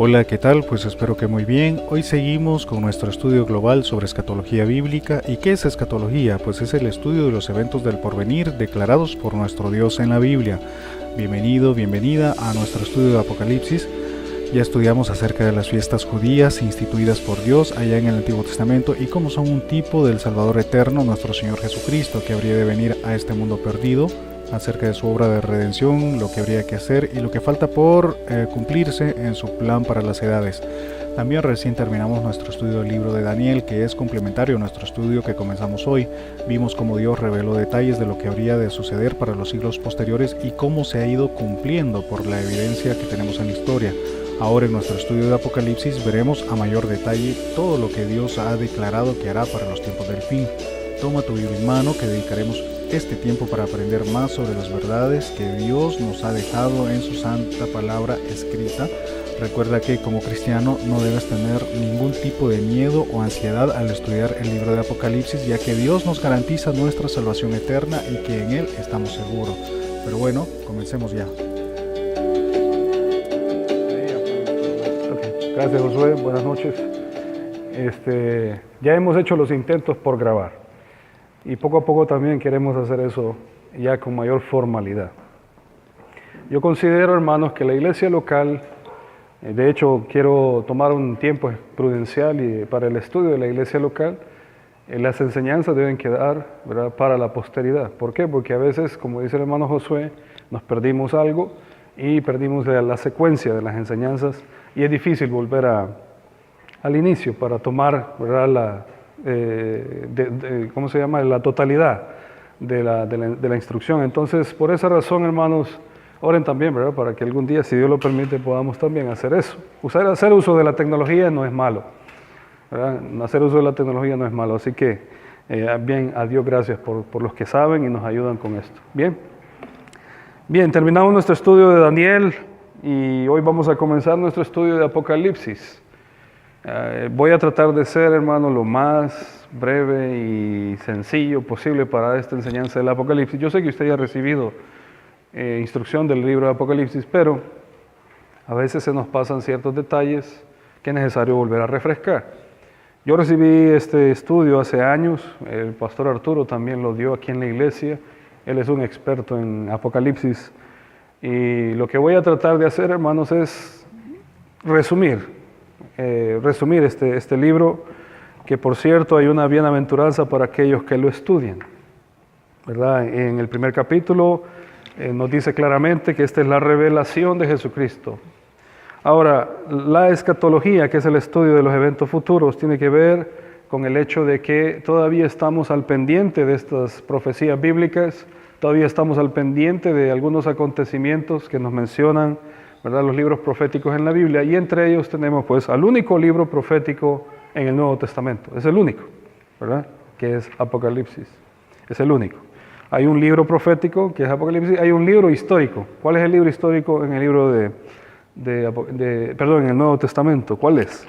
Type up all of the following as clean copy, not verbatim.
Hola, ¿qué tal? Pues espero que muy bien. Hoy seguimos con nuestro estudio global sobre escatología bíblica. ¿Y qué es escatología? Pues es el estudio de los eventos del porvenir declarados por nuestro Dios en la Biblia. Bienvenido, bienvenida a nuestro estudio de Apocalipsis. Ya estudiamos acerca de las fiestas judías instituidas por Dios allá en el Antiguo Testamento y cómo son un tipo del Salvador eterno, nuestro Señor Jesucristo, que habría de venir a este mundo perdido, acerca de su obra de redención, lo que habría que hacer y lo que falta por cumplirse en su plan para las edades. También recién terminamos nuestro estudio del libro de Daniel, que es complementario a nuestro estudio que comenzamos hoy. Vimos cómo Dios reveló detalles de lo que habría de suceder para los siglos posteriores y cómo se ha ido cumpliendo por la evidencia que tenemos en la historia. Ahora en nuestro estudio de Apocalipsis veremos a mayor detalle todo lo que Dios ha declarado que hará para los tiempos del fin. Toma tu Biblia en mano, que dedicaremos este tiempo para aprender más sobre las verdades que Dios nos ha dejado en su santa palabra escrita. Recuerda que como cristiano no debes tener ningún tipo de miedo o ansiedad al estudiar el libro de Apocalipsis, ya que Dios nos garantiza nuestra salvación eterna y que en Él estamos seguros. Pero bueno, comencemos ya. Gracias, Josué. Buenas noches. Ya hemos hecho los intentos por grabar y poco a poco también queremos hacer eso ya con mayor formalidad. Yo considero, hermanos, que la iglesia local, de hecho quiero tomar un tiempo prudencial y para el estudio de la iglesia local, las enseñanzas deben quedar, ¿verdad?, para la posteridad. ¿Por qué? Porque a veces, como dice el hermano Josué, nos perdimos algo y perdimos la secuencia de las enseñanzas y es difícil volver al inicio para tomar, ¿verdad?, la totalidad de la instrucción. Entonces, por esa razón, hermanos, oren también, ¿verdad?, para que algún día, si Dios lo permite, podamos también hacer eso. Hacer uso de la tecnología no es malo, ¿verdad? Hacer uso de la tecnología no es malo, así que bien, a Dios gracias por los que saben y nos ayudan con esto. Bien, terminamos nuestro estudio de Daniel y hoy vamos a comenzar nuestro estudio de Apocalipsis. Voy a tratar de ser, hermano, lo más breve y sencillo posible para esta enseñanza del Apocalipsis. Yo sé que usted ya ha recibido instrucción del libro de Apocalipsis, pero a veces se nos pasan ciertos detalles que es necesario volver a refrescar. Yo recibí este estudio hace años, el pastor Arturo también lo dio aquí en la iglesia, él es un experto en Apocalipsis, y lo que voy a tratar de hacer, hermanos, es resumir este libro, que por cierto hay una bienaventuranza para aquellos que lo estudian, ¿verdad? En el primer capítulo nos dice claramente que esta es la revelación de Jesucristo. Ahora, la escatología, que es el estudio de los eventos futuros, tiene que ver con el hecho de que todavía estamos al pendiente de estas profecías bíblicas, todavía estamos al pendiente de algunos acontecimientos que nos mencionan, ¿verdad?, los libros proféticos en la Biblia, y entre ellos tenemos pues al único libro profético en el Nuevo Testamento, es el único, ¿verdad?, que es Apocalipsis, es el único. Hay un libro profético que es Apocalipsis, hay un libro histórico. ¿Cuál es el libro histórico en el libro en el Nuevo Testamento? ¿Cuál es?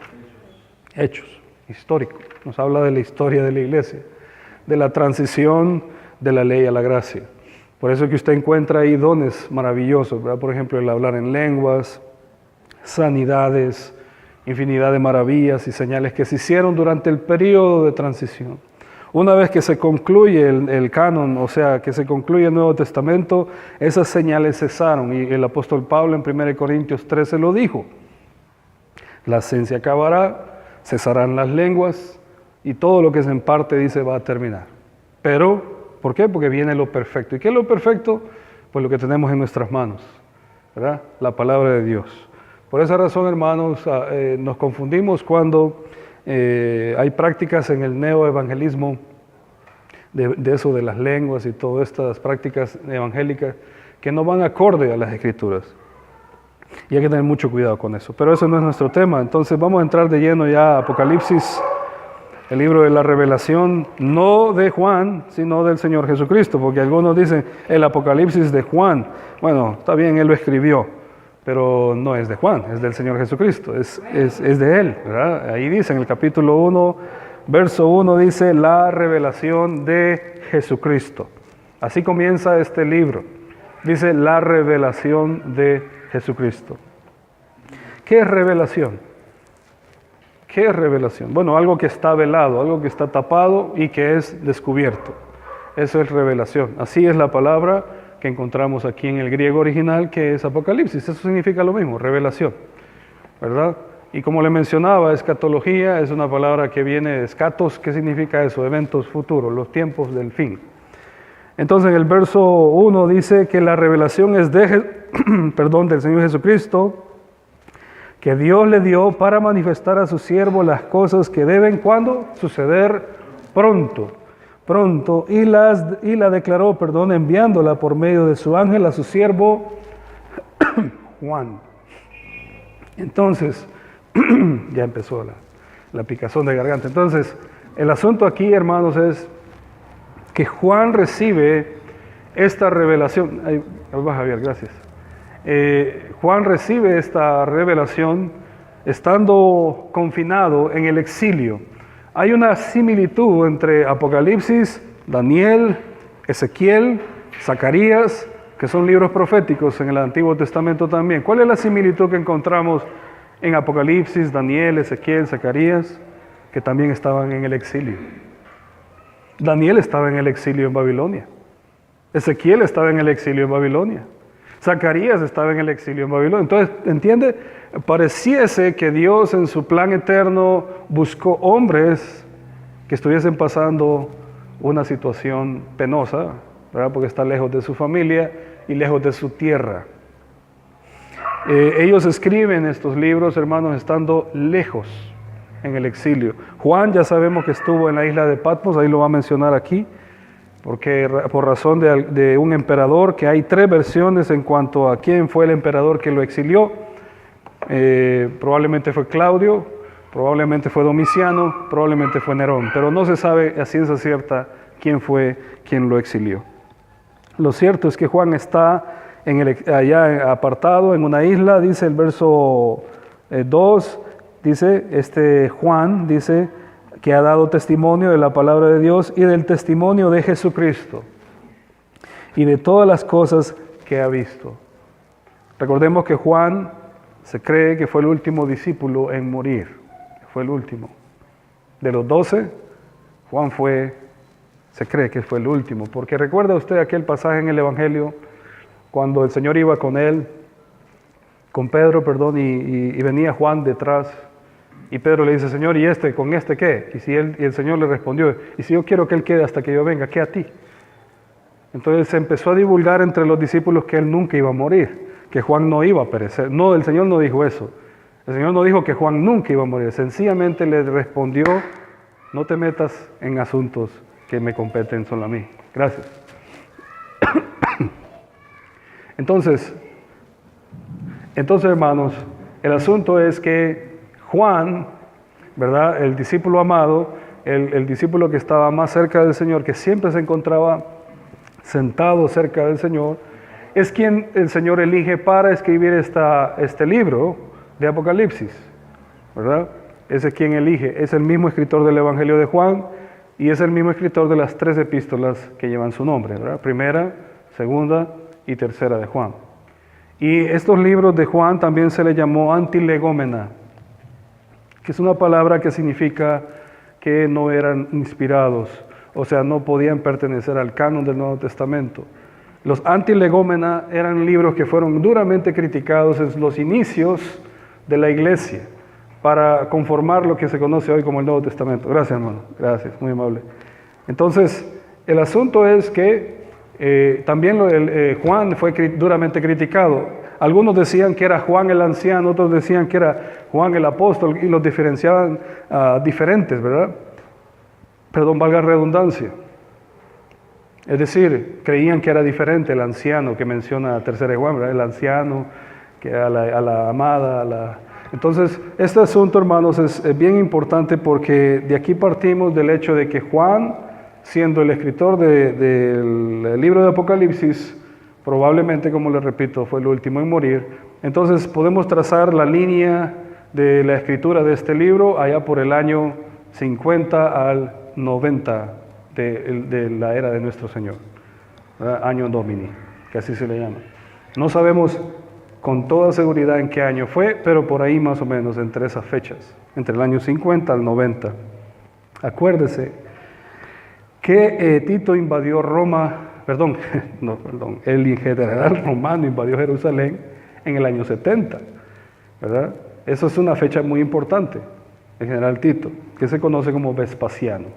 Hechos, histórico. Nos habla de la historia de la iglesia, de la transición de la ley a la gracia. Por eso que usted encuentra ahí dones maravillosos, ¿verdad? Por ejemplo, el hablar en lenguas, sanidades, infinidad de maravillas y señales que se hicieron durante el periodo de transición. Una vez que se concluye el canon, o sea, que se concluye el Nuevo Testamento, esas señales cesaron, y el apóstol Pablo en 1 Corintios 13 lo dijo: la ciencia acabará, cesarán las lenguas, y todo lo que es en parte, dice, va a terminar. Pero, ¿por qué? Porque viene lo perfecto. ¿Y qué es lo perfecto? Pues lo que tenemos en nuestras manos, ¿verdad? La palabra de Dios. Por esa razón, hermanos, nos confundimos cuando hay prácticas en el neoevangelismo de eso de las lenguas y todas estas prácticas evangélicas que no van acorde a las Escrituras. Y hay que tener mucho cuidado con eso. Pero eso no es nuestro tema. Entonces vamos a entrar de lleno ya a Apocalipsis, el libro de la revelación, no de Juan, sino del Señor Jesucristo, porque algunos dicen el Apocalipsis de Juan. Bueno, está bien, él lo escribió, pero no es de Juan, es del Señor Jesucristo, es de Él, ¿verdad? Ahí dice en el capítulo 1, verso 1, dice la revelación de Jesucristo. Así comienza este libro, dice la revelación de Jesucristo. ¿Qué es revelación? ¿Qué es revelación? Bueno, algo que está velado, algo que está tapado y que es descubierto. Eso es revelación. Así es la palabra que encontramos aquí en el griego original, que es Apocalipsis. Eso significa lo mismo, revelación, ¿verdad? Y como le mencionaba, escatología es una palabra que viene de escatos. ¿Qué significa eso? Eventos futuros, los tiempos del fin. Entonces el verso 1 dice que la revelación es del Señor Jesucristo, que Dios le dio para manifestar a su siervo las cosas que deben, ¿cuándo? Suceder pronto, y la declaró, enviándola por medio de su ángel a su siervo Juan. Entonces, ya empezó la picazón de garganta. Entonces, el asunto aquí, hermanos, es que Juan recibe esta revelación. Ahí va Javier, gracias. Juan recibe esta revelación estando confinado en el exilio. Hay una similitud entre Apocalipsis, Daniel, Ezequiel, Zacarías, que son libros proféticos en el Antiguo Testamento también. ¿Cuál es la similitud que encontramos en Apocalipsis, Daniel, Ezequiel, Zacarías? Que también estaban en el exilio. Daniel estaba en el exilio en Babilonia. Ezequiel estaba en el exilio en Babilonia. Zacarías estaba en el exilio en Babilonia. Entonces, ¿entiende? Pareciese que Dios en su plan eterno buscó hombres que estuviesen pasando una situación penosa, ¿verdad? Porque está lejos de su familia y lejos de su tierra. Ellos escriben estos libros, hermanos, estando lejos en el exilio. Juan ya sabemos que estuvo en la isla de Patmos, ahí lo va a mencionar aquí, porque por razón de un emperador, que hay 3 versiones en cuanto a quién fue el emperador que lo exilió. Probablemente fue Claudio, probablemente fue Domiciano, probablemente fue Nerón, pero no se sabe a ciencia cierta quién fue quien lo exilió. Lo cierto es que Juan está allá apartado en una isla, dice el verso 2, dice, Juan dice que ha dado testimonio de la palabra de Dios y del testimonio de Jesucristo y de todas las cosas que ha visto. Recordemos que Juan se cree que fue el último discípulo en morir, fue el último. De los 12, Juan se cree que fue el último, porque recuerda usted aquel pasaje en el Evangelio cuando el Señor iba con Pedro, y venía Juan detrás, y Pedro le dice, Señor, ¿y con este qué? Y el Señor le respondió, y si yo quiero que él quede hasta que yo venga, ¿qué a ti? Entonces se empezó a divulgar entre los discípulos que él nunca iba a morir, que Juan no iba a perecer. No, el Señor no dijo eso. El Señor no dijo que Juan nunca iba a morir. Sencillamente le respondió, no te metas en asuntos que me competen solo a mí. Gracias. Entonces, hermanos, el asunto es que Juan, ¿verdad? El discípulo amado, el discípulo que estaba más cerca del Señor, que siempre se encontraba sentado cerca del Señor, es quien el Señor elige para escribir este libro de Apocalipsis, ¿verdad? Ese es quien elige, es el mismo escritor del Evangelio de Juan y es el mismo escritor de las 3 epístolas que llevan su nombre, ¿verdad? Primera, segunda y tercera de Juan. Y estos libros de Juan también se le llamó antilegómena, que es una palabra que significa que no eran inspirados, o sea, no podían pertenecer al canon del Nuevo Testamento. Los antilegómena eran libros que fueron duramente criticados en los inicios de la iglesia para conformar lo que se conoce hoy como el Nuevo Testamento. Gracias, hermano. Gracias, muy amable. Entonces, el asunto es que también Juan fue duramente criticado. Algunos decían que era Juan el anciano, otros decían que era Juan el apóstol y los diferenciaban diferentes, ¿verdad? Perdón, valga redundancia. Es decir, creían que era diferente el anciano que menciona tercera de Juan, ¿verdad? El anciano, que a la amada, Entonces, este asunto, hermanos, es bien importante porque de aquí partimos del hecho de que Juan, siendo el escritor del libro de Apocalipsis, probablemente, como les repito, fue el último en morir. Entonces, podemos trazar la línea de la escritura de este libro allá por el año 50 al 90 de la era de nuestro Señor, ¿verdad? Año Domini, que así se le llama. No sabemos con toda seguridad en qué año fue, pero por ahí más o menos entre esas fechas, entre el año 50 al 90. Acuérdese que Tito invadió Roma, el general romano invadió Jerusalén en el año 70, ¿verdad? Eso es una fecha muy importante, el general Tito, que se conoce como Vespasiano.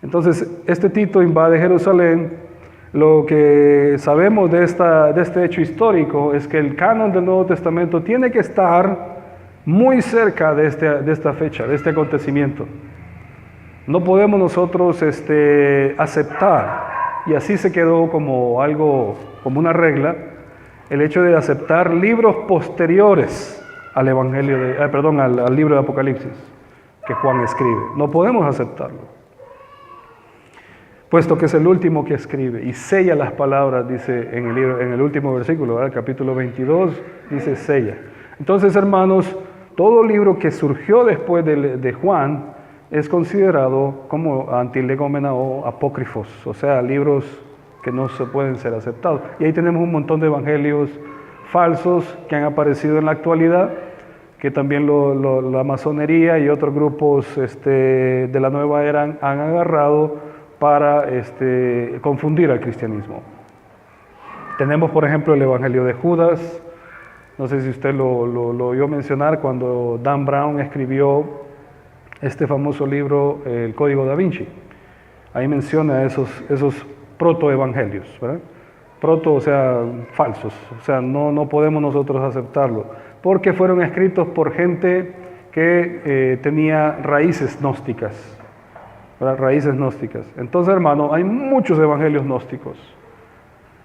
Entonces, este Tito invade Jerusalén. Lo que sabemos de este hecho histórico es que el canon del Nuevo Testamento tiene que estar muy cerca de esta fecha, de este acontecimiento. No podemos nosotros aceptar, y así se quedó como algo, como una regla, el hecho de aceptar libros posteriores al al libro de Apocalipsis que Juan escribe. No podemos aceptarlo, puesto que es el último que escribe y sella las palabras, dice en el último versículo, ¿verdad? Capítulo 22, dice sella. Entonces, hermanos, todo libro que surgió después de Juan es considerado como antilegómena o apócrifos, o sea, libros que no se pueden ser aceptados. Y ahí tenemos un montón de evangelios falsos que han aparecido en la actualidad, que también la masonería y otros grupos de la nueva era han agarrado para confundir al cristianismo. Tenemos, por ejemplo, el Evangelio de Judas. No sé si usted lo oyó mencionar cuando Dan Brown escribió este famoso libro, El Código da Vinci. Ahí menciona esos protoevangelios, ¿verdad? Proto, o sea, falsos. O sea, no podemos nosotros aceptarlo, porque fueron escritos por gente que tenía raíces gnósticas, ¿verdad? Raíces gnósticas. Entonces, hermano, hay muchos evangelios gnósticos.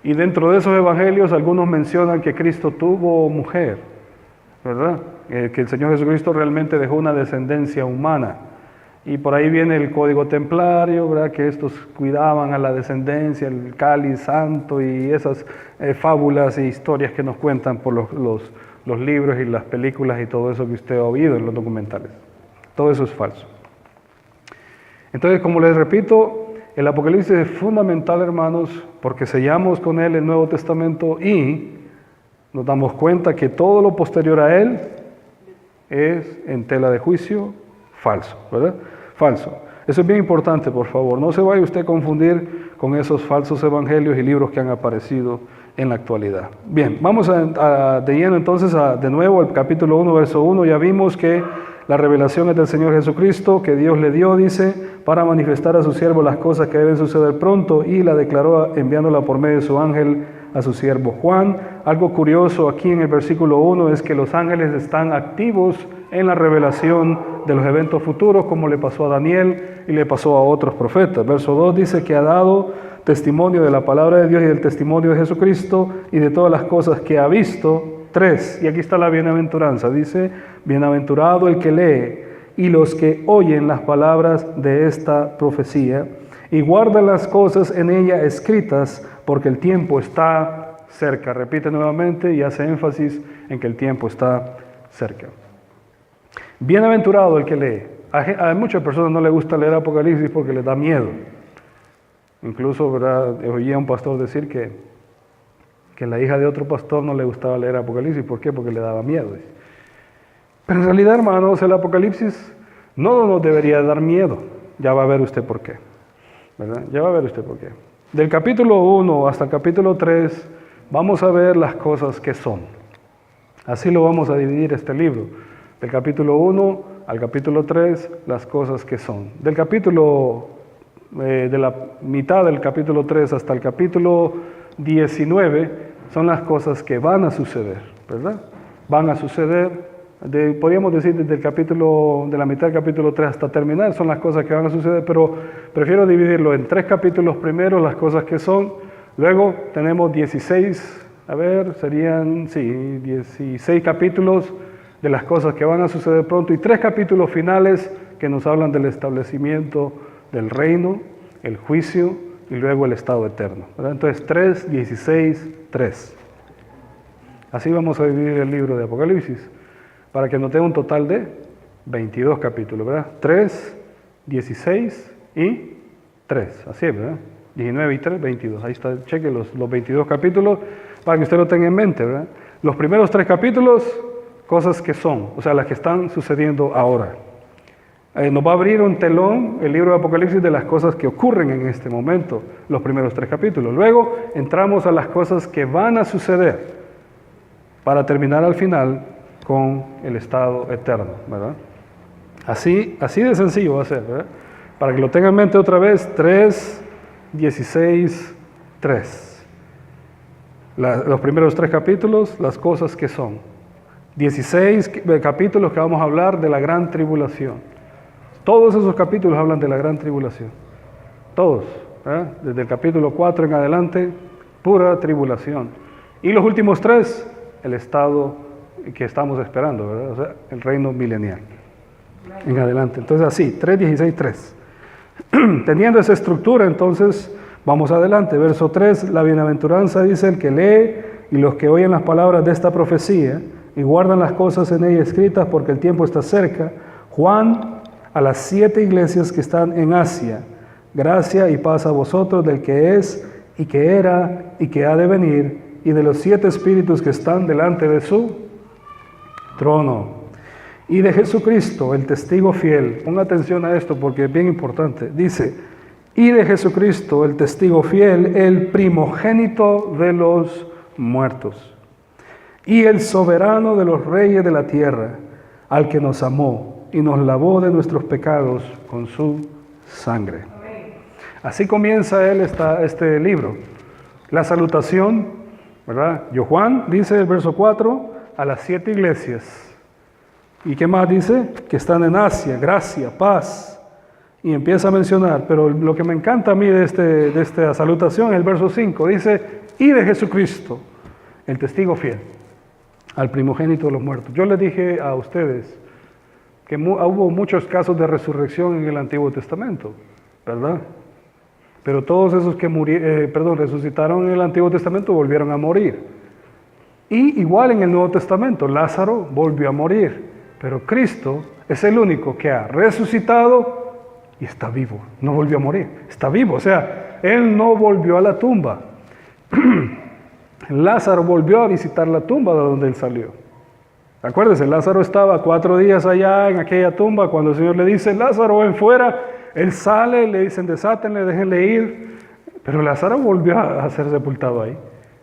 Y dentro de esos evangelios, algunos mencionan que Cristo tuvo mujer, ¿verdad? Que el Señor Jesucristo realmente dejó una descendencia humana. Y por ahí viene el código templario, ¿verdad? Que estos cuidaban a la descendencia, el cáliz santo y esas fábulas e historias que nos cuentan por los libros y las películas y todo eso que usted ha oído en los documentales. Todo eso es falso. Entonces, como les repito, el Apocalipsis es fundamental, hermanos, porque sellamos con él el Nuevo Testamento y nos damos cuenta que todo lo posterior a él es en tela de juicio falso, ¿verdad? Falso. Eso es bien importante, por favor. No se vaya usted a confundir con esos falsos evangelios y libros que han aparecido en la actualidad. Bien, vamos de lleno entonces de nuevo al capítulo 1, verso 1. Ya vimos que la revelación es del Señor Jesucristo, que Dios le dio, dice, para manifestar a su siervo las cosas que deben suceder pronto, y la declaró enviándola por medio de su ángel a su siervo Juan. Algo curioso aquí en el versículo 1 es que los ángeles están activos en la revelación de los eventos futuros, como le pasó a Daniel y le pasó a otros profetas. Verso 2 dice que ha dado testimonio de la palabra de Dios y del testimonio de Jesucristo y de todas las cosas que ha visto. 3, y aquí está la bienaventuranza, dice, bienaventurado el que lee y los que oyen las palabras de esta profecía y guardan las cosas en ella escritas, porque el tiempo está cerca. Repite nuevamente y hace énfasis en que el tiempo está cerca. Bienaventurado el que lee. A muchas personas no les gusta leer Apocalipsis porque les da miedo. Incluso, ¿verdad? Oí a un pastor decir que la hija de otro pastor no le gustaba leer Apocalipsis. ¿Por qué? Porque le daba miedo. Pero en realidad, hermanos, el Apocalipsis no nos debería dar miedo. Ya va a ver usted por qué, ¿verdad? Ya va a ver usted por qué. Del capítulo 1 hasta el capítulo 3 vamos a ver las cosas que son. Así lo vamos a dividir este libro. Del capítulo 1 al capítulo 3, las cosas que son. Del capítulo, de la mitad del capítulo 3 hasta el capítulo 19, son las cosas que van a suceder, ¿verdad? Van a suceder, podríamos decir desde de la mitad del capítulo 3 hasta terminar, son las cosas que van a suceder, pero prefiero dividirlo en 3 capítulos primero, las cosas que son, luego tenemos 16 capítulos de las cosas que van a suceder pronto y 3 capítulos finales que nos hablan del establecimiento del reino, el juicio y luego el estado eterno, ¿verdad? Entonces 3, 16, 3. Así vamos a dividir el libro de Apocalipsis para que nos dé un total de 22 capítulos, ¿verdad? 3, 16 y 3, así es, ¿verdad? 19 y 3, 22. Ahí está, cheque los 22 capítulos para que usted lo tenga en mente, ¿verdad? Los primeros 3 capítulos, cosas que son, o sea, las que están sucediendo ahora. Nos va a abrir un telón el libro de Apocalipsis de las cosas que ocurren en este momento, los primeros 3 capítulos. Luego entramos a las cosas que van a suceder para terminar al final con el estado eterno, ¿verdad? Así de sencillo va a ser, ¿verdad? Para que lo tengan en mente otra vez, 3, 16, 3. Los primeros 3 capítulos, las cosas que son. 16 capítulos que vamos a hablar de la gran tribulación. Todos esos capítulos hablan de la gran tribulación. Todos, ¿verdad? Desde el capítulo 4 en adelante, pura tribulación. Y los últimos 3, el estado que estamos esperando, ¿verdad? O sea, el reino milenial. En adelante. Entonces así, 3, 16, 3. Teniendo esa estructura, entonces, vamos adelante. Verso 3, la bienaventuranza dice el que lee y los que oyen las palabras de esta profecía y guardan las cosas en ella escritas porque el tiempo está cerca. Juan, a las 7 iglesias que están en Asia, gracia y paz a vosotros del que es y que era y que ha de venir y de los 7 espíritus que están delante de su trono y de Jesucristo, el testigo fiel. Ponga atención a esto porque es bien importante. Dice, y de Jesucristo, el testigo fiel, el primogénito de los muertos y el soberano de los reyes de la tierra, al que nos amó y nos lavó de nuestros pecados con su sangre. Así comienza él este libro. La salutación, ¿verdad? Juan dice el verso 4, a las 7 iglesias. ¿Y qué más dice? Que están en Asia, gracia, paz. Y empieza a mencionar, pero lo que me encanta a mí de esta salutación es el verso 5. Dice, y de Jesucristo, el testigo fiel, al primogénito de los muertos. Yo les dije a ustedes que hubo muchos casos de resurrección en el Antiguo Testamento, ¿verdad? Pero todos esos que resucitaron en el Antiguo Testamento volvieron a morir. Y igual en el Nuevo Testamento, Lázaro volvió a morir, pero Cristo es el único que ha resucitado y está vivo, no volvió a morir, está vivo, o sea, Él no volvió a la tumba. Lázaro volvió a visitar la tumba de donde Él salió. Acuérdense, Lázaro estaba 4 días allá en aquella tumba, cuando el Señor le dice, Lázaro, ven fuera, Él sale, le dicen, desátenle, déjenle ir, pero Lázaro volvió a ser sepultado ahí.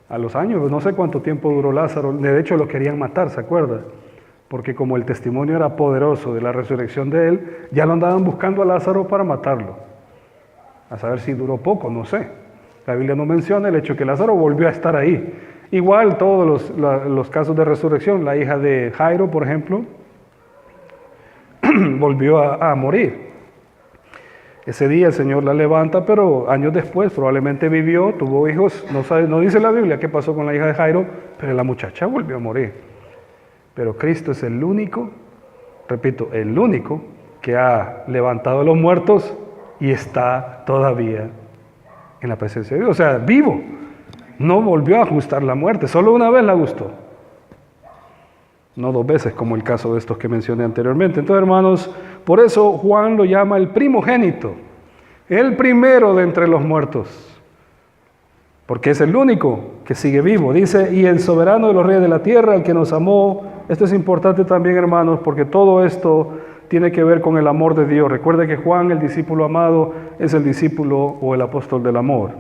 A los años, no sé cuánto tiempo duró Lázaro, de hecho lo querían matar, ¿se acuerda? Porque como el testimonio era poderoso de la resurrección de Él, ya lo andaban buscando a Lázaro para matarlo. A saber si duró poco, no sé. La Biblia no menciona el hecho que Lázaro volvió a estar ahí. Igual todos los casos de resurrección, la hija de Jairo, por ejemplo, volvió a morir. Ese día el Señor la levanta, pero años después probablemente vivió, tuvo hijos, no dice la Biblia qué pasó con la hija de Jairo, pero la muchacha volvió a morir. Pero Cristo es el único, repito, el único que ha levantado a los muertos y está todavía en la presencia de Dios, o sea, vivo. No volvió a ajustar la muerte, solo una vez la ajustó. No 2 veces, como el caso de estos que mencioné anteriormente. Entonces, hermanos, por eso Juan lo llama el primogénito, el primero de entre los muertos, porque es el único que sigue vivo. Dice, y el soberano de los reyes de la tierra, el que nos amó. Esto es importante también, hermanos, porque todo esto tiene que ver con el amor de Dios. Recuerde que Juan, el discípulo amado, es el discípulo o el apóstol del amor.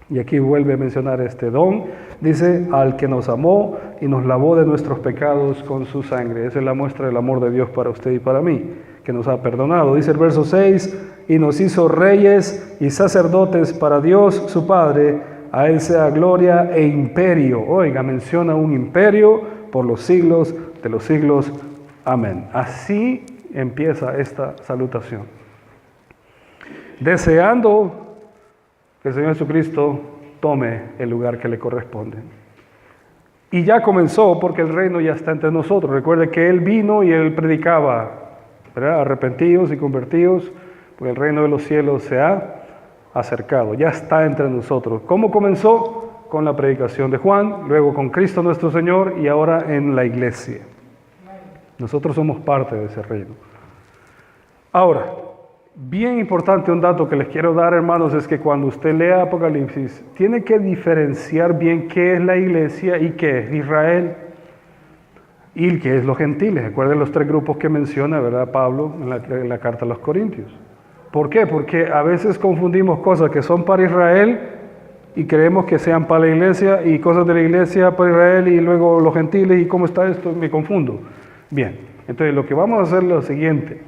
Y aquí vuelve a mencionar este don. Dice, al que nos amó y nos lavó de nuestros pecados con su sangre. Esa es la muestra del amor de Dios para usted y para mí, que nos ha perdonado. Dice el verso 6, y nos hizo reyes y sacerdotes para Dios su Padre. A Él sea gloria e imperio. Oiga, menciona un imperio por los siglos de los siglos. Amén. Así empieza esta salutación. Deseando que el Señor Jesucristo tome el lugar que le corresponde. Y ya comenzó porque el reino ya está entre nosotros. Recuerde que Él vino y Él predicaba, ¿verdad? Arrepentidos y convertidos, porque el reino de los cielos se ha acercado, ya está entre nosotros. ¿Cómo comenzó? Con la predicación de Juan, luego con Cristo nuestro Señor y ahora en la iglesia. Nosotros somos parte de ese reino. Ahora, bien importante, un dato que les quiero dar, hermanos, es que cuando usted lea Apocalipsis, tiene que diferenciar bien qué es la iglesia y qué es Israel. y que es los gentiles. Recuerden los tres grupos que menciona, ¿verdad, Pablo en la carta a los Corintios? ¿Por qué? Porque a veces confundimos cosas que son para Israel y creemos que sean para la iglesia, y cosas de la iglesia para Israel y luego los gentiles, y cómo está esto, me confundo. Bien, entonces lo que vamos a hacer es lo siguiente.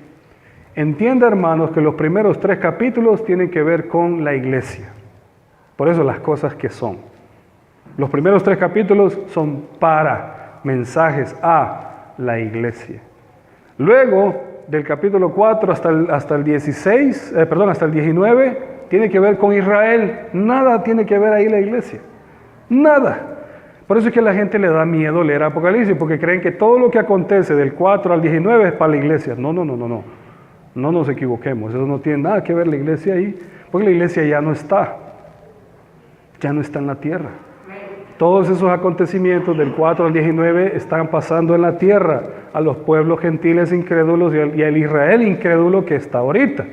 Entienda, hermanos, que los primeros 3 capítulos tienen que ver con la iglesia. Por eso las cosas que son. Los primeros 3 capítulos son para mensajes a la iglesia. Luego, del capítulo 4 hasta el 19, tiene que ver con Israel. Nada tiene que ver ahí la iglesia. Nada. Por eso es que a la gente le da miedo leer Apocalipsis, porque creen que todo lo que acontece del 4 al 19 es para la iglesia. No. No nos equivoquemos. Eso no tiene nada que ver la iglesia ahí, porque la iglesia ya no está en la tierra. Todos esos acontecimientos del 4 al 19 están pasando en la tierra a los pueblos gentiles incrédulos y al Israel incrédulo que está ahorita,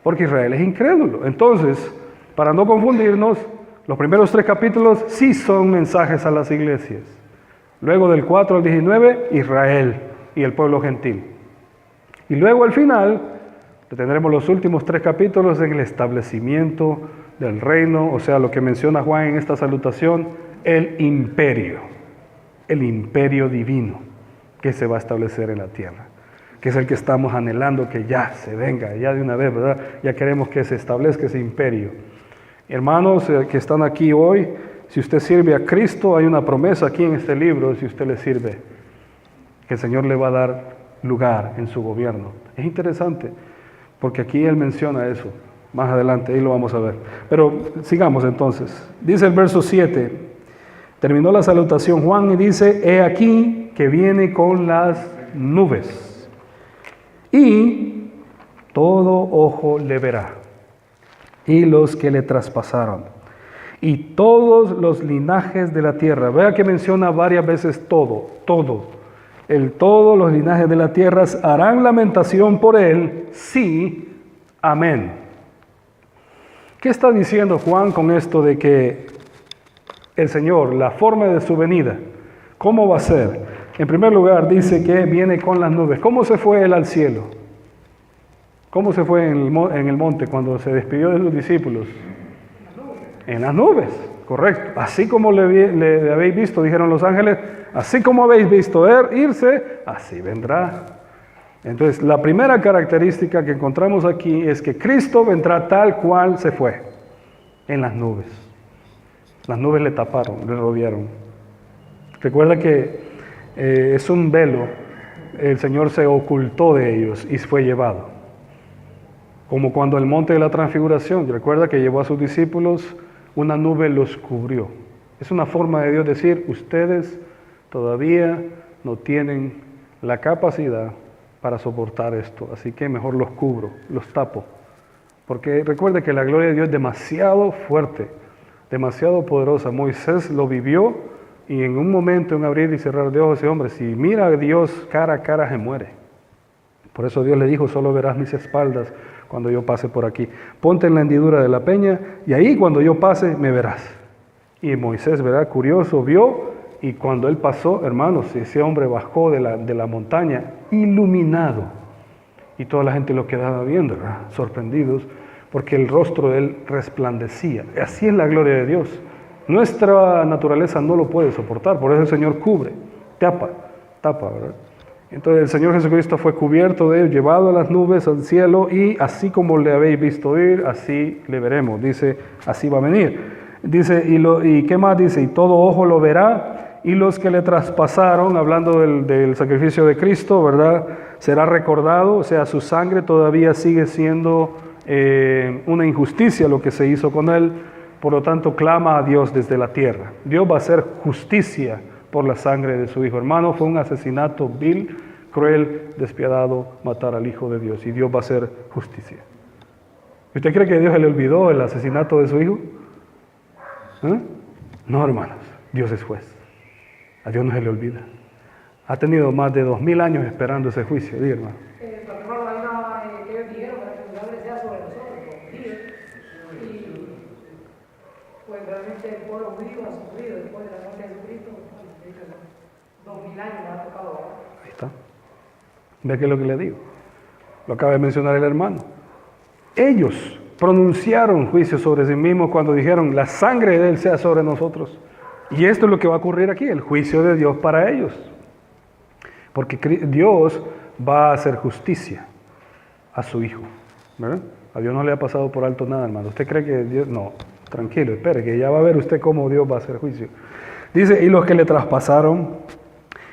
porque Israel es incrédulo. Entonces, para no confundirnos, los primeros 3 capítulos sí son mensajes a las iglesias. Luego del 4 al 19, Israel y el pueblo gentil. Y luego al final, tendremos los últimos 3 capítulos en el establecimiento del reino, o sea, lo que menciona Juan en esta salutación, el imperio divino que se va a establecer en la tierra, que es el que estamos anhelando que ya se venga, ya de una vez, ¿verdad? Ya queremos que se establezca ese imperio. Hermanos que están aquí hoy, si usted sirve a Cristo, hay una promesa aquí en este libro, si usted le sirve, que el Señor le va a dar lugar en su gobierno. Es interesante, porque aquí Él menciona eso. Más adelante, ahí lo vamos a ver. Pero sigamos entonces. Dice el verso 7, terminó la salutación Juan y dice, he aquí que viene con las nubes, y todo ojo le verá, y los que le traspasaron, y todos los linajes de la tierra. Vea que menciona varias veces todo. Todos los linajes de la tierra harán lamentación por él, sí, amén. ¿Qué está diciendo Juan con esto de que el Señor, la forma de su venida, cómo va a ser? En primer lugar dice que viene con las nubes. ¿Cómo se fue él al cielo? ¿Cómo se fue en el monte cuando se despidió de sus discípulos? En las nubes, correcto. Así como le habéis visto, dijeron los ángeles, así como habéis visto irse, así vendrá. Entonces, la primera característica que encontramos aquí es que Cristo vendrá tal cual se fue, en las nubes. Las nubes le taparon, le rodearon. Recuerda que es un velo, el Señor se ocultó de ellos y fue llevado. Como cuando el monte de la transfiguración, recuerda que llevó a sus discípulos, una nube los cubrió. Es una forma de Dios decir, ustedes todavía no tienen la capacidad para soportar esto, así que mejor los cubro, los tapo. Porque recuerde que la gloria de Dios es demasiado fuerte, demasiado poderosa. Moisés lo vivió y en un momento, en abrir y cerrar de ojos, ese hombre, si mira a Dios cara a cara, se muere. Por eso Dios le dijo, solo verás mis espaldas cuando yo pase por aquí. Ponte en la hendidura de la peña y ahí cuando yo pase me verás. Y Moisés, ¿verdad? Curioso, vio, y cuando él pasó, hermanos, ese hombre bajó de la montaña iluminado. Y toda la gente lo quedaba viendo, ¿verdad? Sorprendidos, porque el rostro de él resplandecía. Así es la gloria de Dios. Nuestra naturaleza no lo puede soportar, por eso el Señor cubre, tapa, ¿verdad? Entonces el Señor Jesucristo fue cubierto de él, llevado a las nubes al cielo, y así como le habéis visto ir, así le veremos. Dice, así va a venir. Dice, y ¿qué más dice? Y todo ojo lo verá, y los que le traspasaron, hablando del sacrificio de Cristo, ¿verdad? Será recordado, o sea, su sangre todavía sigue siendo una injusticia lo que se hizo con él, por lo tanto clama a Dios desde la tierra. Dios va a hacer justicia por la sangre de su Hijo. Hermano, fue un asesinato vil, cruel, despiadado, matar al Hijo de Dios, y Dios va a hacer justicia. ¿Usted cree que Dios se le olvidó el asesinato de su Hijo? No, hermanos, Dios es juez. A Dios no se le olvida. Ha tenido más de 2000 años esperando ese juicio, ¿sí, hermano? Hermano, hay una que dijeron para que el nombre sea sobre nosotros, y pues realmente el pueblo judío ha sufrido después de la muerte de Jesucristo. 2000 años nos ha tocado ahora. Ahí está. ¿Ve qué es lo que le digo? Lo acaba de mencionar el hermano. Ellos pronunciaron juicio sobre sí mismos cuando dijeron, la sangre de Él sea sobre nosotros. Y esto es lo que va a ocurrir aquí, el juicio de Dios para ellos. Porque Dios va a hacer justicia a su Hijo, ¿verdad? A Dios no le ha pasado por alto nada, hermano. ¿Usted cree que Dios? No, tranquilo, espere, que ya va a ver usted cómo Dios va a hacer juicio. Dice, y los que le traspasaron,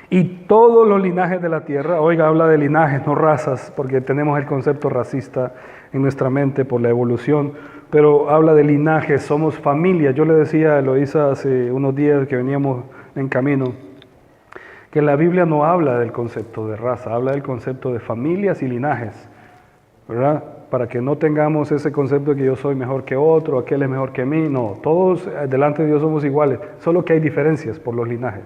y todos los linajes de la tierra, oiga, habla de linajes, no razas, porque tenemos el concepto racista en nuestra mente por la evolución, pero habla de linajes, somos familia. Yo le decía a Eloísa hace unos días que veníamos en camino, que la Biblia no habla del concepto de raza, habla del concepto de familias y linajes, ¿verdad? Para que no tengamos ese concepto de que yo soy mejor que otro, aquel es mejor que mí. No, todos delante de Dios somos iguales, solo que hay diferencias por los linajes.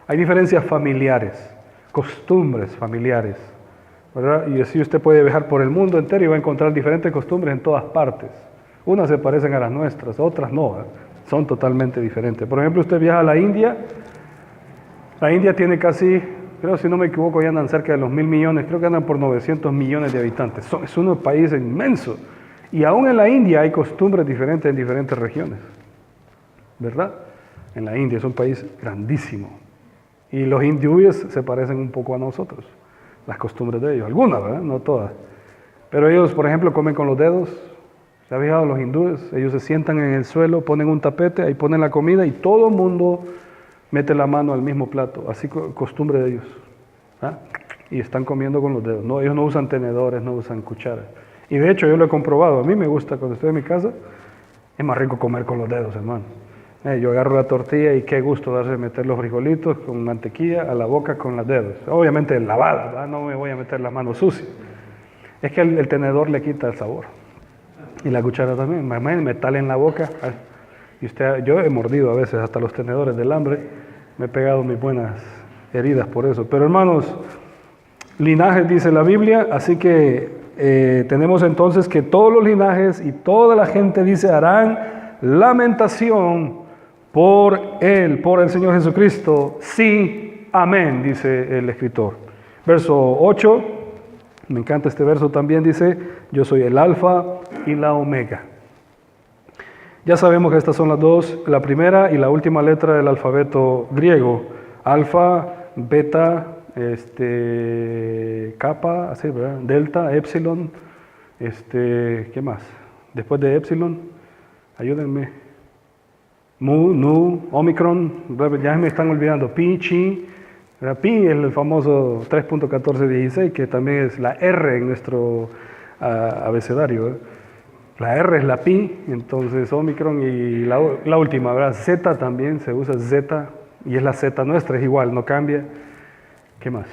Hay diferencias familiares, costumbres familiares, ¿verdad? Y así usted puede viajar por el mundo entero y va a encontrar diferentes costumbres en todas partes. Unas se parecen a las nuestras, otras no, son totalmente diferentes. Por ejemplo, usted viaja a la India tiene casi, creo si no me equivoco, ya andan cerca de los 1.000 millones, creo que andan por 900 millones de habitantes. Es un país inmenso. Y aún en la India hay costumbres diferentes en diferentes regiones, ¿verdad? En la India es un país grandísimo. Y los hindúes se parecen un poco a nosotros, las costumbres de ellos, algunas, ¿verdad? No todas. Pero ellos, por ejemplo, comen con los dedos. ¿Se ha fijado los hindúes? Ellos se sientan en el suelo, ponen un tapete, ahí ponen la comida y todo el mundo mete la mano al mismo plato, así costumbre de ellos. ¿Ah? Y están comiendo con los dedos. No, ellos no usan tenedores, no usan cucharas. Y de hecho yo lo he comprobado, a mí me gusta cuando estoy en mi casa, es más rico comer con los dedos, hermano. Yo agarro la tortilla y qué gusto darse meter los frijolitos con mantequilla a la boca con los dedos. Obviamente lavada, ¿verdad? No me voy a meter la mano sucia. Es que el tenedor le quita el sabor. Y la cuchara también, metal en la boca. Y yo he mordido a veces hasta los tenedores del hambre, me he pegado mis buenas heridas por eso. Pero hermanos, linajes dice la Biblia, así que tenemos entonces que todos los linajes y toda la gente dice harán lamentación por Él, por el Señor Jesucristo. Sí, amén, dice el escritor. Verso 8, me encanta este verso también, dice, yo soy el alfa y la omega. Ya sabemos que estas son las dos, la primera y la última letra del alfabeto griego. Alfa, beta, kappa, así, ¿verdad? Delta, epsilon, ¿qué más? Después de epsilon, ayúdenme. Mu, nu, omicron, ya me están olvidando. Pi, chi, pi es el famoso 3.1416, que también es la R en nuestro abecedario, ¿eh? La R es la pi, entonces Omicron y la última, ¿verdad? Z también se usa Z y es la Z nuestra, es igual, no cambia. ¿Qué más?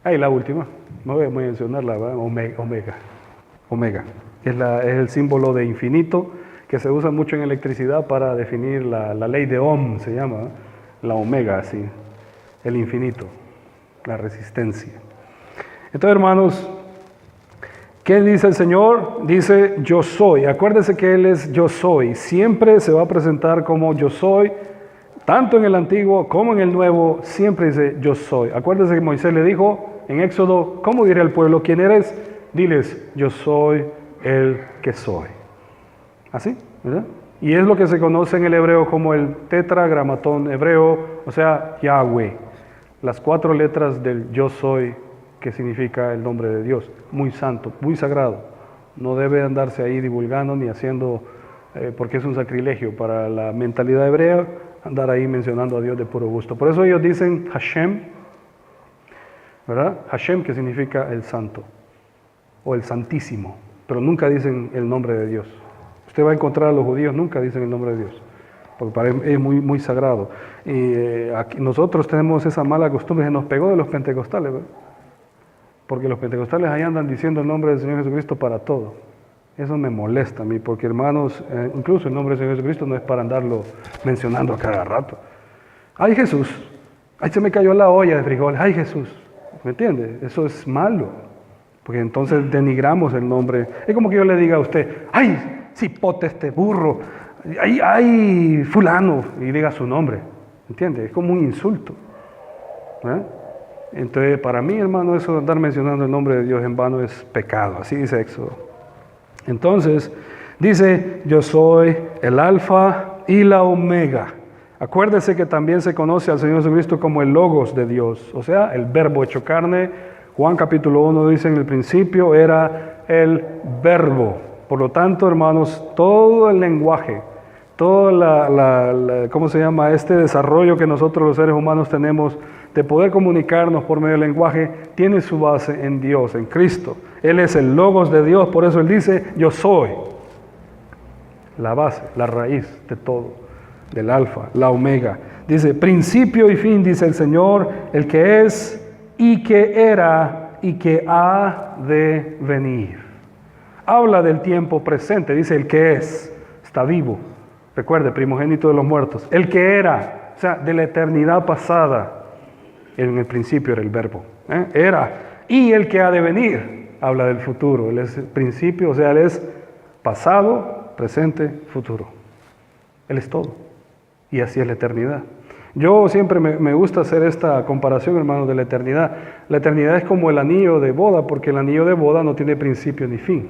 Ahí la última, no voy a mencionarla, ¿verdad? Omega, que es el símbolo de infinito que se usa mucho en electricidad para definir la ley de Ohm, se llama, ¿verdad? La omega, así, el infinito, la resistencia. Entonces, hermanos, ¿qué dice el Señor? Dice, yo soy. Acuérdese que Él es yo soy. Siempre se va a presentar como yo soy, tanto en el Antiguo como en el Nuevo, siempre dice yo soy. Acuérdese que Moisés le dijo en Éxodo, ¿cómo diré al pueblo quién eres? Diles, yo soy el que soy. Así, ¿verdad? Y es lo que se conoce en el hebreo como el tetragramatón hebreo, o sea, Yahweh. Las 4 letras del yo soy, que significa el nombre de Dios, muy santo, muy sagrado. No debe andarse ahí divulgando ni haciendo, porque es un sacrilegio para la mentalidad hebrea, andar ahí mencionando a Dios de puro gusto. Por eso ellos dicen Hashem, ¿verdad? Hashem, que significa el santo, o el santísimo, pero nunca dicen el nombre de Dios. Usted va a encontrar a los judíos, nunca dicen el nombre de Dios, porque para él es muy, muy sagrado. Y aquí nosotros tenemos esa mala costumbre, se nos pegó de los pentecostales, ¿verdad? Porque los pentecostales ahí andan diciendo el nombre del Señor Jesucristo para todo. Eso me molesta a mí, porque hermanos, incluso el nombre del Señor Jesucristo no es para andarlo mencionando a cada rato. ¡Ay, Jesús! ¡Ay, se me cayó la olla de frijoles! ¡Ay, Jesús! ¿Me entiende? Eso es malo, porque entonces denigramos el nombre. Es como que yo le diga a usted, ¡ay, cipote este burro! ¡Ay, fulano! Y diga su nombre. ¿Entiende? Es como un insulto. ¿eh? Entonces, para mí, hermano, eso de andar mencionando el nombre de Dios en vano es pecado, así dice Éxodo. Entonces, dice, yo soy el alfa y la omega. Acuérdese que también se conoce al Señor Jesucristo como el Logos de Dios, o sea, el verbo hecho carne. Juan capítulo 1 dice, en el principio era el verbo. Por lo tanto, hermanos, todo el lenguaje, todo ¿cómo se llama? Este desarrollo que nosotros los seres humanos tenemos de poder comunicarnos por medio del lenguaje, tiene su base en Dios, en Cristo. Él es el Logos de Dios, por eso Él dice, yo soy. La base, la raíz de todo, del alfa, la omega. Dice, principio y fin, dice el Señor, el que es y que era y que ha de venir. Habla del tiempo presente, dice el que es, está vivo. Recuerde, primogénito de los muertos. El que era, o sea, de la eternidad pasada. En el principio era el verbo, era. Y el que ha de venir, habla del futuro. Él es el principio, o sea, Él es pasado, presente, futuro. Él es todo. Y así es la eternidad. Yo siempre me gusta hacer esta comparación, hermanos, de la eternidad. La eternidad es como el anillo de boda, porque el anillo de boda no tiene principio ni fin.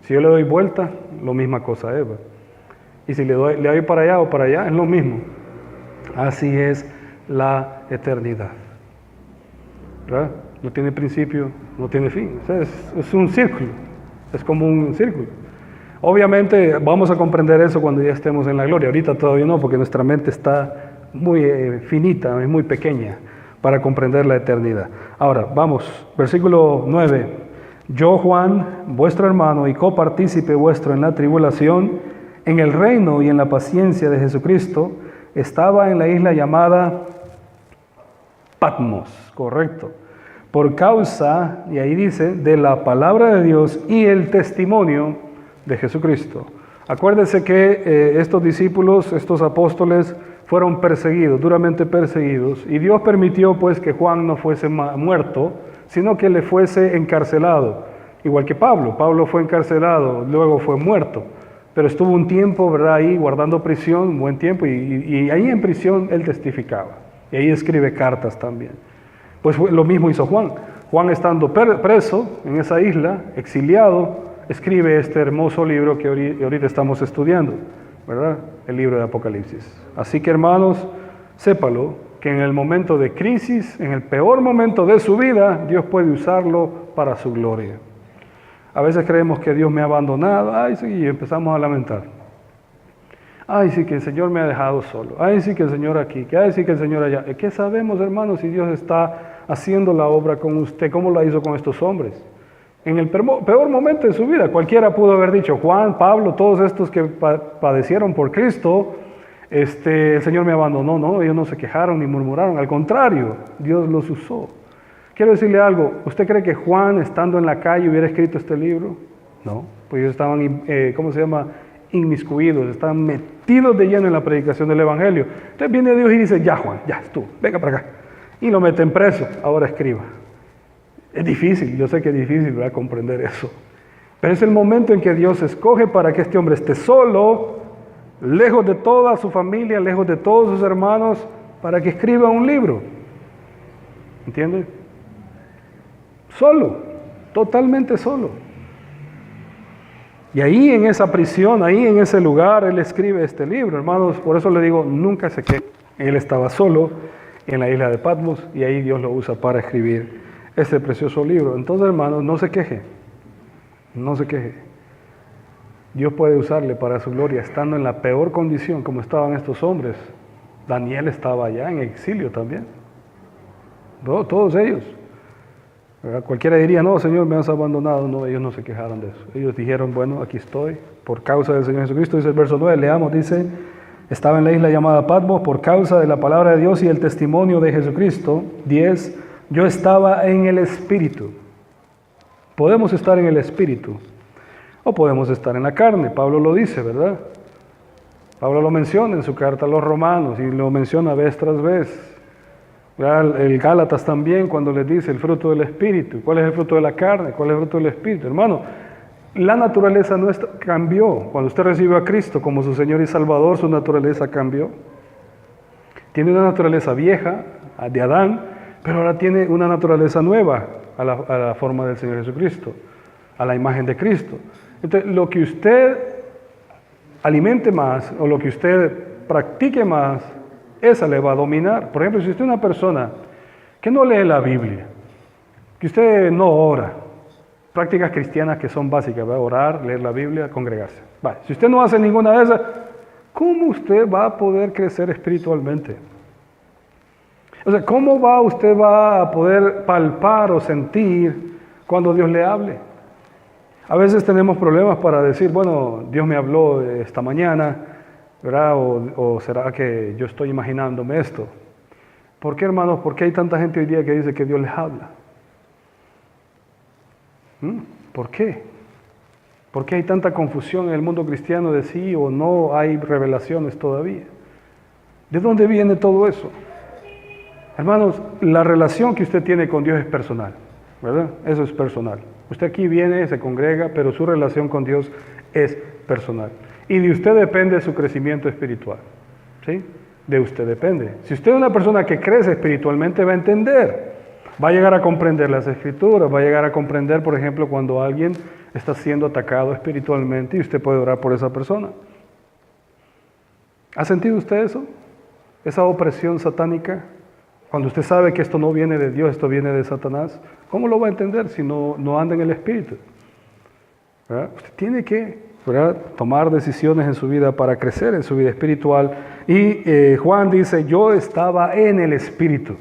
Si yo le doy vuelta, lo misma cosa es. Y si le doy para allá o para allá, es lo mismo. Así es la eternidad. ¿Verdad? No tiene principio, no tiene fin. O sea, es un círculo, es como un círculo. Obviamente vamos a comprender eso cuando ya estemos en la gloria. Ahorita todavía no, porque nuestra mente está muy finita, es muy pequeña para comprender la eternidad. Ahora, vamos, versículo 9. Yo, Juan, vuestro hermano y copartícipe vuestro en la tribulación, en el reino y en la paciencia de Jesucristo, estaba en la isla llamada Patmos, correcto, por causa, y ahí dice, de la palabra de Dios y el testimonio de Jesucristo. Acuérdense que estos discípulos, estos apóstoles, fueron perseguidos, duramente perseguidos, y Dios permitió pues que Juan no fuese muerto, sino que le fuese encarcelado, igual que Pablo. Pablo fue encarcelado, luego fue muerto, pero estuvo un tiempo, ¿verdad?, ahí guardando prisión, un buen tiempo, y ahí en prisión él testificaba. Y ahí escribe cartas también. Pues lo mismo hizo Juan. Juan, estando preso en esa isla, exiliado, escribe este hermoso libro que ahorita estamos estudiando, ¿verdad? El libro de Apocalipsis. Así que, hermanos, sépalo que en el momento de crisis, en el peor momento de su vida, Dios puede usarlo para su gloria. A veces creemos que Dios me ha abandonado, ay sí, y empezamos a lamentar. Ay, sí que el Señor me ha dejado solo. Ay, sí que el Señor aquí. Ay, sí que el Señor allá. ¿Qué sabemos, hermanos, si Dios está haciendo la obra con usted? ¿Cómo la hizo con estos hombres? En el peor momento de su vida, cualquiera pudo haber dicho, Juan, Pablo, todos estos que padecieron por Cristo, el Señor me abandonó. No, ellos no se quejaron ni murmuraron. Al contrario, Dios los usó. Quiero decirle algo. ¿Usted cree que Juan, estando en la calle, hubiera escrito este libro? No, pues ellos estaban, inmiscuidos, estaban metidos de lleno en la predicación del Evangelio. Entonces viene Dios y dice, ya Juan, ya estuvo, venga para acá. Y lo meten preso, ahora escriba. Es difícil, yo sé que es difícil, ¿verdad?, comprender eso. Pero es el momento en que Dios escoge para que este hombre esté solo, lejos de toda su familia, lejos de todos sus hermanos, para que escriba un libro. ¿Entiende? Solo, totalmente solo. Y ahí en esa prisión, ahí en ese lugar, él escribe este libro, hermanos. Por eso le digo, nunca se queje. Él estaba solo en la isla de Patmos y ahí Dios lo usa para escribir este precioso libro. Entonces, hermanos, no se queje, no se queje. Dios puede usarle para su gloria, estando en la peor condición como estaban estos hombres. Daniel estaba allá en exilio también. Todos ellos. ¿Verdad? Cualquiera diría, no, Señor, me has abandonado. No, ellos no se quejaron de eso. Ellos dijeron, bueno, aquí estoy, por causa del Señor Jesucristo. Dice el verso 9, leamos, dice, estaba en la isla llamada Patmos por causa de la palabra de Dios y el testimonio de Jesucristo. 10, yo estaba en el Espíritu. Podemos estar en el Espíritu o podemos estar en la carne. Pablo lo dice, ¿verdad? Pablo lo menciona en su carta a los Romanos y lo menciona vez tras vez. El Gálatas también, cuando les dice el fruto del Espíritu. ¿Cuál es el fruto de la carne? ¿Cuál es el fruto del Espíritu? Hermano, la naturaleza nuestra cambió. Cuando usted recibió a Cristo como su Señor y Salvador, su naturaleza cambió. Tiene una naturaleza vieja, de Adán, pero ahora tiene una naturaleza nueva a la forma del Señor Jesucristo, a la imagen de Cristo. Entonces, lo que usted alimente más o lo que usted practique más, esa le va a dominar. Por ejemplo, si usted es una persona que no lee la Biblia, que usted no ora, prácticas cristianas que son básicas, ¿verdad? Orar, leer la Biblia, congregarse. Vale. Si usted no hace ninguna de esas, ¿cómo usted va a poder crecer espiritualmente? O sea, ¿cómo usted va a poder palpar o sentir cuando Dios le hable? A veces tenemos problemas para decir, bueno, Dios me habló esta mañana, ¿verdad? O será que yo estoy imaginándome esto. ¿Por qué, hermanos? ¿Por qué hay tanta gente hoy día que dice que Dios les habla? ¿Por qué? ¿Por qué hay tanta confusión en el mundo cristiano de sí o no hay revelaciones todavía? ¿De dónde viene todo eso? Hermanos, la relación que usted tiene con Dios es personal, ¿verdad? Eso es personal. Usted aquí viene, se congrega, pero su relación con Dios es personal. Y de usted depende su crecimiento espiritual, ¿sí? De usted depende. Si usted es una persona que crece espiritualmente, va a entender, va a llegar a comprender las Escrituras, va a llegar a comprender, por ejemplo, cuando alguien está siendo atacado espiritualmente y usted puede orar por esa persona. ¿Ha sentido usted eso? Esa opresión satánica. Cuando usted sabe que esto no viene de Dios, esto viene de Satanás, ¿cómo lo va a entender si no anda en el Espíritu? ¿Verdad? Usted tiene que, ¿verdad?, tomar decisiones en su vida para crecer en su vida espiritual. Y Juan dice, yo estaba en el Espíritu.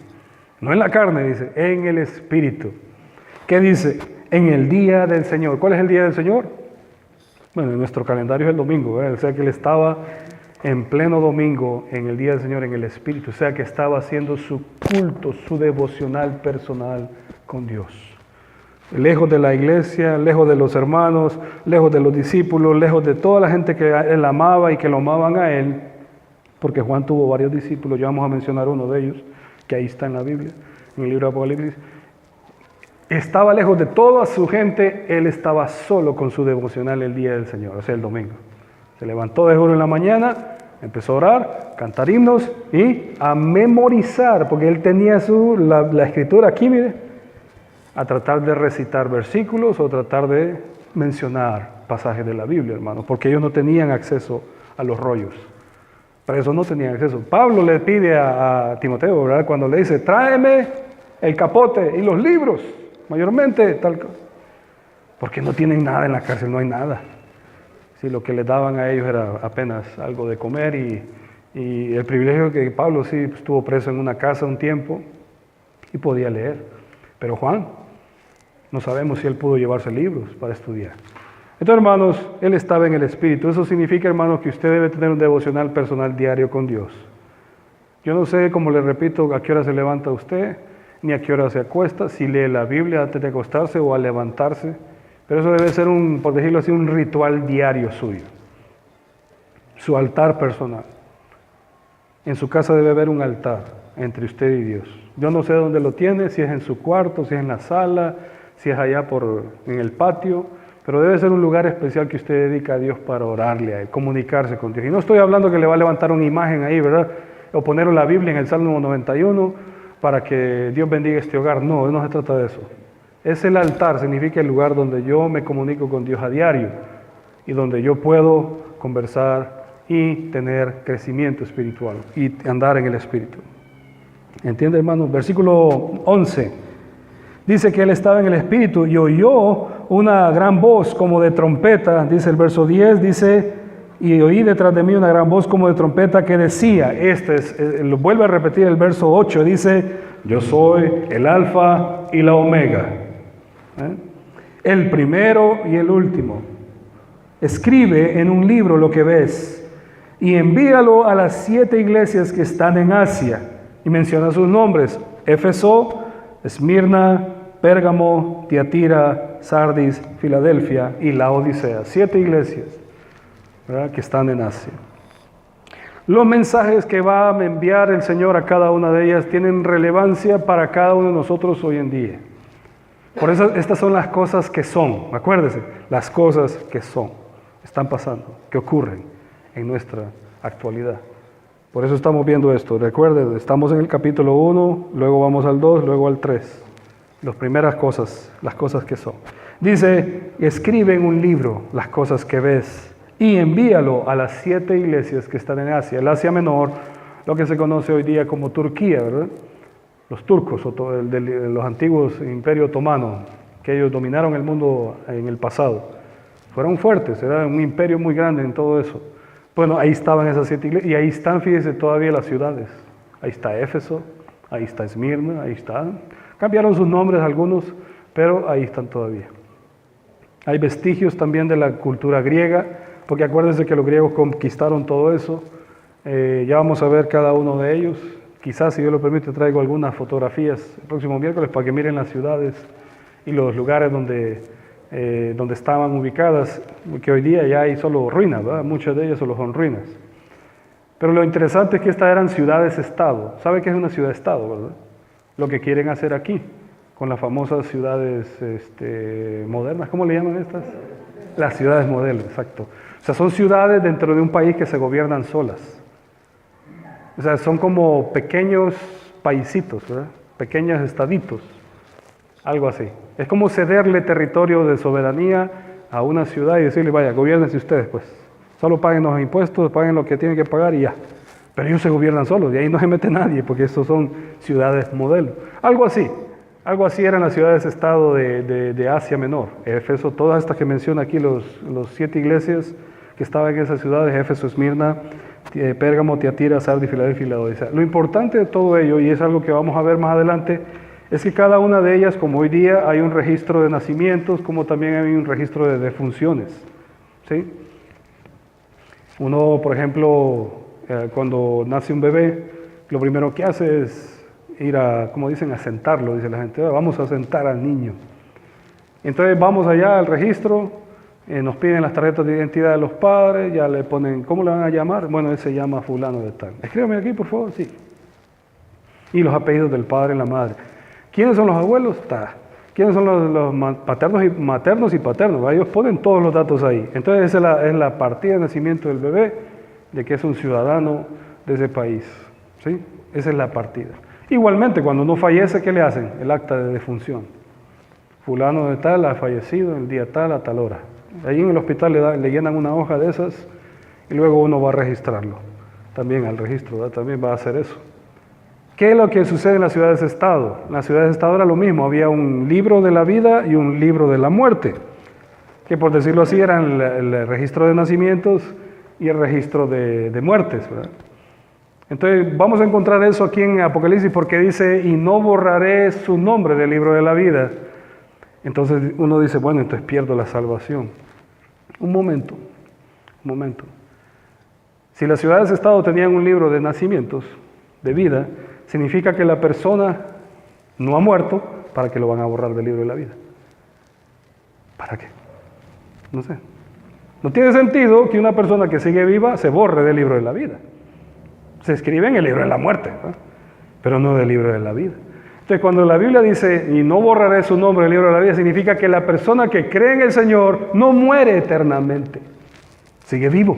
No en la carne, dice, en el Espíritu. ¿Qué dice? En el día del Señor. ¿Cuál es el día del Señor? Bueno, en nuestro calendario es el domingo, ¿verdad? O sea que él estaba en pleno domingo, en el día del Señor, en el Espíritu. O sea que estaba haciendo su culto, su devocional personal con Dios. Lejos de la iglesia, lejos de los hermanos, lejos de los discípulos, lejos de toda la gente que él amaba y que lo amaban a él. Porque Juan tuvo varios discípulos, ya vamos a mencionar uno de ellos, que ahí está en la Biblia, en el libro de Apocalipsis. Estaba lejos de toda su gente, él estaba solo con su devocional el día del Señor, o sea, el domingo. Se levantó de juro en la mañana, empezó a orar, cantar himnos y a memorizar, porque él tenía la escritura aquí, mire, a tratar de recitar versículos o tratar de mencionar pasajes de la Biblia, hermano, porque ellos no tenían acceso a los rollos. Para eso no tenían acceso. Pablo le pide a Timoteo, ¿verdad?, cuando le dice, tráeme el capote y los libros, mayormente tal cosa. Porque no tienen nada en la cárcel, no hay nada. Sí, lo que les daban a ellos era apenas algo de comer y el privilegio que Pablo sí estuvo preso en una casa un tiempo y podía leer. Pero Juan, no sabemos si él pudo llevarse libros para estudiar. Entonces, hermanos, él estaba en el Espíritu. Eso significa, hermanos, que usted debe tener un devocional personal diario con Dios. Yo no sé, como le repito, a qué hora se levanta usted, ni a qué hora se acuesta, si lee la Biblia antes de acostarse o al levantarse. Pero eso debe ser, por decirlo así, un ritual diario suyo. Su altar personal. En su casa debe haber un altar entre usted y Dios. Yo no sé dónde lo tiene, si es en su cuarto, si es en la sala, si es allá en el patio, pero debe ser un lugar especial que usted dedica a Dios para orarle a Él, comunicarse con Dios. Y no estoy hablando que le va a levantar una imagen ahí, ¿verdad? O poner la Biblia en el Salmo 91 para que Dios bendiga este hogar. No se trata de eso. Es el altar, significa el lugar donde yo me comunico con Dios a diario y donde yo puedo conversar y tener crecimiento espiritual y andar en el Espíritu. ¿Entiende, hermanos? Versículo 11. Dice que él estaba en el Espíritu y oyó una gran voz como de trompeta. Dice el verso 10, dice, y oí detrás de mí una gran voz como de trompeta que decía, lo vuelve a repetir el verso 8, dice, yo soy el Alfa y la Omega. El primero y el último. Escribe en un libro lo que ves y envíalo a las 7 iglesias que están en Asia. Y menciona sus nombres: Éfeso, Esmirna, Pérgamo, Tiatira, Sardis, Filadelfia y Laodicea. 7 iglesias, ¿verdad?, que están en Asia. Los mensajes que va a enviar el Señor a cada una de ellas tienen relevancia para cada uno de nosotros hoy en día. Por eso estas son las cosas que son, acuérdese, las cosas que son, están pasando, que ocurren en nuestra actualidad. Por eso estamos viendo esto. Recuerden, estamos en el capítulo 1, luego vamos al 2, luego al 3. Las primeras cosas, las cosas que son. Dice, escribe en un libro las cosas que ves y envíalo a las 7 iglesias que están en Asia. El Asia Menor, lo que se conoce hoy día como Turquía, ¿verdad? Los turcos, de los antiguos imperios otomanos, que ellos dominaron el mundo en el pasado. Fueron fuertes, era un imperio muy grande en todo eso. Bueno, ahí estaban esas 7 iglesias y ahí están, fíjense, todavía las ciudades. Ahí está Éfeso, ahí está Esmirna, ahí están. Cambiaron sus nombres algunos, pero ahí están todavía. Hay vestigios también de la cultura griega, porque acuérdense que los griegos conquistaron todo eso. Ya vamos a ver cada uno de ellos. Quizás, si Dios lo permite, traigo algunas fotografías el próximo miércoles para que miren las ciudades y los lugares donde estaban ubicadas, que hoy día ya hay solo ruinas, ¿verdad? Muchas de ellas solo son ruinas. Pero lo interesante es que estas eran ciudades-estado. ¿Sabe qué es una ciudad-estado, verdad? Lo que quieren hacer aquí, con las famosas ciudades modernas. ¿Cómo le llaman estas? Las ciudades modelos, exacto. O sea, son ciudades dentro de un país que se gobiernan solas. O sea, son como pequeños paisitos, ¿verdad? Pequeños estaditos, algo así. Es como cederle territorio de soberanía a una ciudad y decirle, vaya, gobiernense ustedes, pues. Solo paguen los impuestos, paguen lo que tienen que pagar y ya. Pero ellos se gobiernan solos y ahí no se mete nadie porque estos son ciudades modelo. Algo así eran las ciudades-estado de Asia Menor. Éfeso, todas estas que menciona aquí, los 7 iglesias que estaban en esas ciudades, Éfeso, Esmirna, Pérgamo, Tiatira, Sardis, Filadelfia y Laodicea. Lo importante de todo ello, y es algo que vamos a ver más adelante, es que cada una de ellas, como hoy día hay un registro de nacimientos, como también hay un registro de defunciones. ¿Sí? Uno, por ejemplo, cuando nace un bebé, lo primero que hace es ir a, como dicen, a sentarlo, dice la gente, vamos a sentar al niño. Entonces vamos allá al registro, nos piden las tarjetas de identidad de los padres, ya le ponen, ¿cómo le van a llamar? Bueno, él se llama fulano de tal. Escríbame aquí, por favor, sí. Y los apellidos del padre y la madre. ¿Quiénes son los abuelos? ¿Quiénes son los maternos y paternos? Ellos ponen todos los datos ahí. Entonces esa es la partida de nacimiento del bebé, de que es un ciudadano de ese país. ¿Sí? Esa es la partida. Igualmente, cuando uno fallece, ¿qué le hacen? El acta de defunción. Fulano de tal ha fallecido el día tal a tal hora. Ahí en el hospital le llenan una hoja de esas y luego uno va a registrarlo. También al registro, ¿verdad? También va a hacer eso. ¿Qué es lo que sucede en las ciudades-estado? En las ciudades-estado era lo mismo, había un libro de la vida y un libro de la muerte, que por decirlo así eran el registro de nacimientos y el registro de muertes, ¿verdad? Entonces vamos a encontrar eso aquí en Apocalipsis porque dice, y no borraré su nombre del libro de la vida. Entonces uno dice, bueno, entonces pierdo la salvación. Un momento. Si las ciudades-estado tenían un libro de nacimientos, de vida, significa que la persona no ha muerto, ¿para qué lo van a borrar del libro de la vida? ¿Para qué? No sé. No tiene sentido que una persona que sigue viva se borre del libro de la vida. Se escribe en el libro de la muerte, ¿no? Pero no del libro de la vida. Entonces, cuando la Biblia dice, y no borraré su nombre del libro de la vida, significa que la persona que cree en el Señor no muere eternamente. Sigue vivo.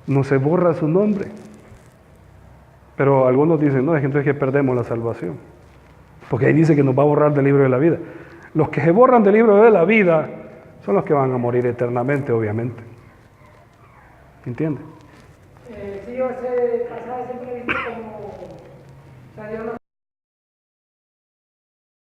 No se borra su nombre. Pero algunos dicen, no, es que entonces que perdemos la salvación. Porque ahí dice que nos va a borrar del libro de la vida. Los que se borran del libro de la vida son los que van a morir eternamente, obviamente. ¿Entiende? Sí, yo ese pasaje siempre he visto como, o sea, yo no